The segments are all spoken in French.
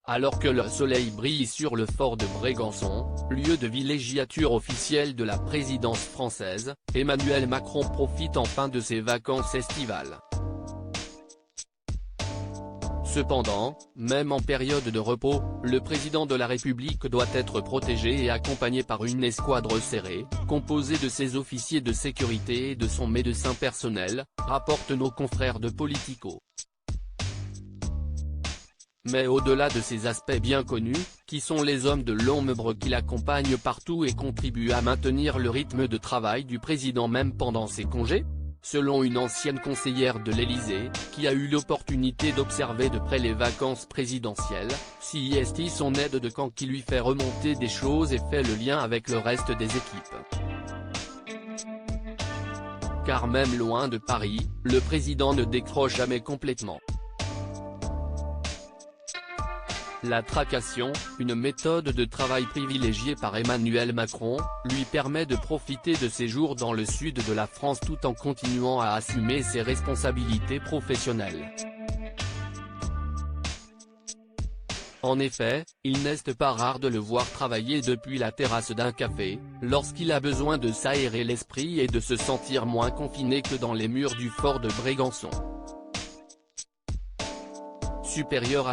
Alors que le soleil brille sur le fort de Brégançon, lieu de villégiature officielle de la présidence française, Emmanuel Macron profite enfin de ses vacances estivales. Cependant, même en période de repos, le président de la République doit être protégé et accompagné par une escadre serrée, composée de ses officiers de sécurité et de son médecin personnel, rapportent nos confrères de Politico. Mais au-delà de ces aspects bien connus, qui sont les hommes de l'ombre qui l'accompagnent partout et contribuent à maintenir le rythme de travail du président même pendant ses congés? Selon une ancienne conseillère de l'Élysée, qui a eu l'opportunité d'observer de près les vacances présidentielles, c'est son aide de camp qui lui fait remonter des choses et fait le lien avec le reste des équipes. Car même loin de Paris, le président ne décroche jamais complètement. La tracation, une méthode de travail privilégiée par Emmanuel Macron, lui permet de profiter de ses jours dans le sud de la France tout en continuant à assumer ses responsabilités professionnelles. En effet, il n'est pas rare de le voir travailler depuis la terrasse d'un café, lorsqu'il a besoin de s'aérer l'esprit et de se sentir moins confiné que dans les murs du fort de Brégançon. Supérieur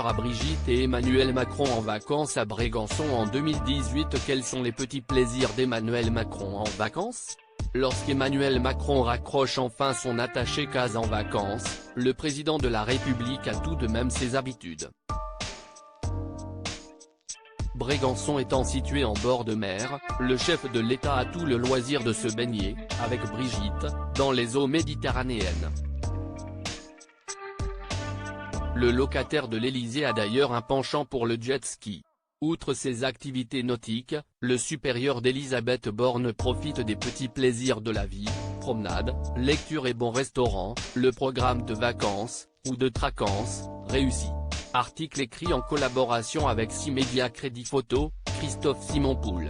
à Brigitte et Emmanuel Macron en vacances à Brégançon en 2018. Quels sont les petits plaisirs d'Emmanuel Macron en vacances? Lorsqu'Emmanuel Macron raccroche enfin son attaché-case en vacances, le président de la République a tout de même ses habitudes. Brégançon étant situé en bord de mer, le chef de l'État a tout le loisir de se baigner, avec Brigitte, dans les eaux méditerranéennes. Le locataire de l'Élysée a d'ailleurs un penchant pour le jet ski. Outre ses activités nautiques, le supérieur d'Elisabeth Borne profite des petits plaisirs de la vie, promenade, lecture et bons restaurants, le programme de vacances, ou de tracances, réussi. Article écrit en collaboration avec 6 médias Crédit Photo, Christophe Simonpoul.